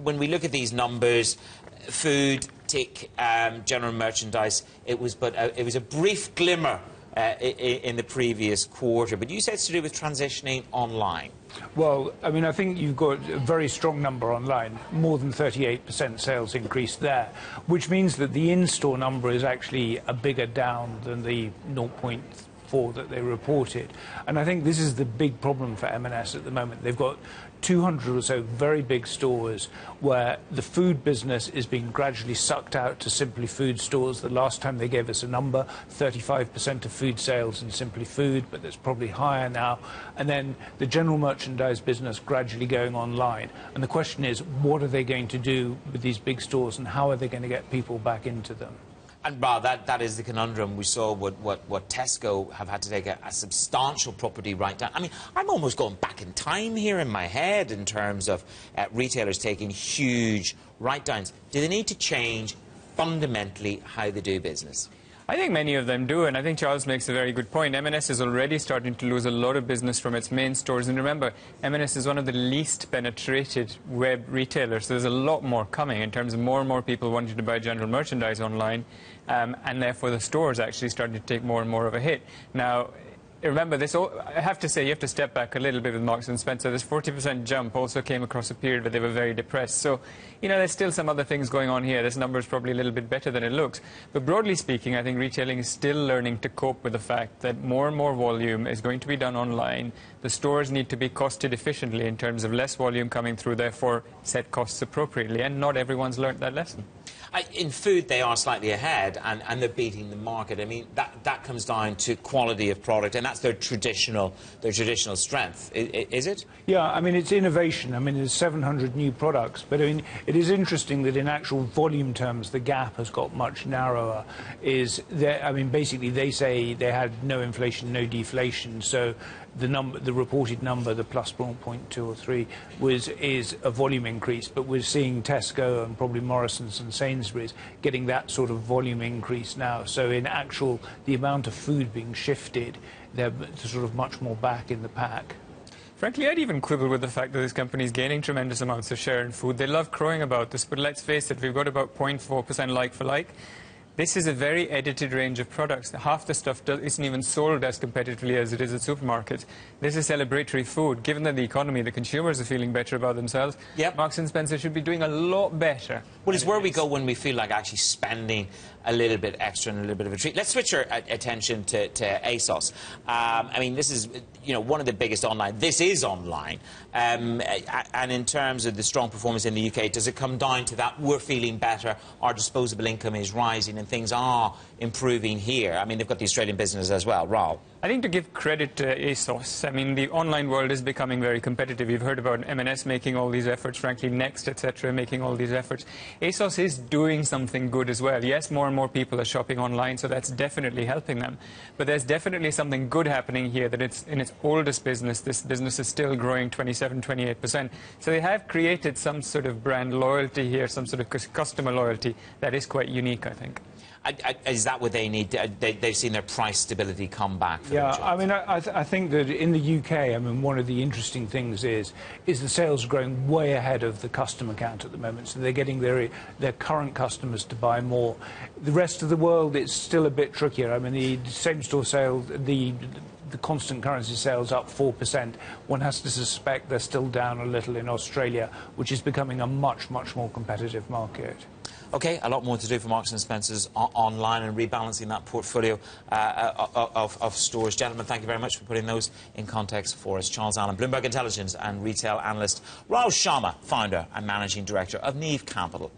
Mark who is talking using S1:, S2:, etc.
S1: when we look at these numbers, food, tick, general merchandise, it was a brief glimmer in the previous quarter. But you said it's to do with transitioning online.
S2: Well, I mean, I think you've got a very strong number online, more than 38% sales increase there, which means that the in-store number is actually a bigger down than the 0.4 that they reported. And I think this is the big problem for M&S at the moment. They've got 200 or so very big stores where the food business is being gradually sucked out to Simply Food stores. The last time they gave us a number, 35% of food sales in Simply Food, but that's probably higher now. And then the general merchandise business gradually going online. And the question is, what are they going to do with these big stores and how are they going to get people back into them?
S1: And Rob, that is the conundrum. We saw what Tesco have had to take a substantial property write-down. I mean, I'm almost going back in time here in my head in terms of retailers taking huge write-downs. Do they need to change fundamentally how they do business?
S3: I think many of them do, and I think Charles makes a very good point. M&S is already starting to lose a lot of business from its main stores. And remember, M&S is one of the least penetrated web retailers. So there's a lot more coming in terms of more and more people wanting to buy general merchandise online. And therefore, the stores actually starting to take more and more of a hit. Now, remember, I have to say, you have to step back a little bit with Marks & Spencer. This 40% jump also came across a period where they were very depressed. So, you know, there's still some other things going on here. This number is probably a little bit better than it looks. But broadly speaking, I think retailing is still learning to cope with the fact that more and more volume is going to be done online. The stores need to be costed efficiently in terms of less volume coming through, therefore set costs appropriately. And not everyone's learned that lesson.
S1: In food, they are slightly ahead, and they're beating the market. I mean, that comes down to quality of product, and that's their traditional strength, is it?
S2: Yeah, I mean, it's innovation. I mean, there's 700 new products, but I mean, it is interesting that in actual volume terms, the gap has got much narrower. I mean, basically, they say they had no inflation, no deflation, so the reported number, the plus 0.2 or 3, is a volume increase, but we're seeing Tesco and probably Morrison's and Sainsbury's getting that sort of volume increase now. So in actual, the amount of food being shifted, they're sort of much more back in the pack.
S3: Frankly, I'd even quibble with the fact that this company is gaining tremendous amounts of share in food. They love crowing about this, but let's face it, we've got about 0.4% like-for-like. This is a very edited range of products. Half the stuff isn't even sold as competitively as it is at supermarkets. This is celebratory food. Given that the economy, the consumers are feeling better about themselves,
S1: yep.
S3: Marks & Spencer should be doing a lot better.
S1: Well, it's where we go when we feel like actually spending a little bit extra and a little bit of a treat. Let's switch our attention to ASOS. I mean, this is, you know, one of the biggest online. This is online. And in terms of the strong performance in the UK, does it come down to that we're feeling better, our disposable income is rising, and things are improving here? I mean, they've got the Australian business as well. Rahul?
S3: I think to give credit to ASOS, I mean, the online world is becoming very competitive. You've heard about M&S making all these efforts, frankly, Next, etc., making all these efforts. ASOS is doing something good as well. Yes, more and more people are shopping online, so that's definitely helping them. But there's definitely something good happening here, that it's in its oldest business. This business is still growing 27, 28%. So they have created some sort of brand loyalty here, some sort of customer loyalty that is quite unique, I think.
S1: Is that what they need? They've seen their price stability come back.
S2: Yeah, I mean, I think that in the UK, I mean, one of the interesting things is the sales growing way ahead of the customer count at the moment. So they're getting their current customers to buy more. The rest of the world, it's still a bit trickier. I mean, the same-store sales, the constant currency sales up 4%. One has to suspect they're still down a little in Australia, which is becoming a much, much more competitive market.
S1: OK, a lot more to do for Marks & Spencer's online and rebalancing that portfolio of stores. Gentlemen, thank you very much for putting those in context for us. Charles Allen, Bloomberg Intelligence and retail analyst. Rahul Sharma, founder and managing director of Neev Capital.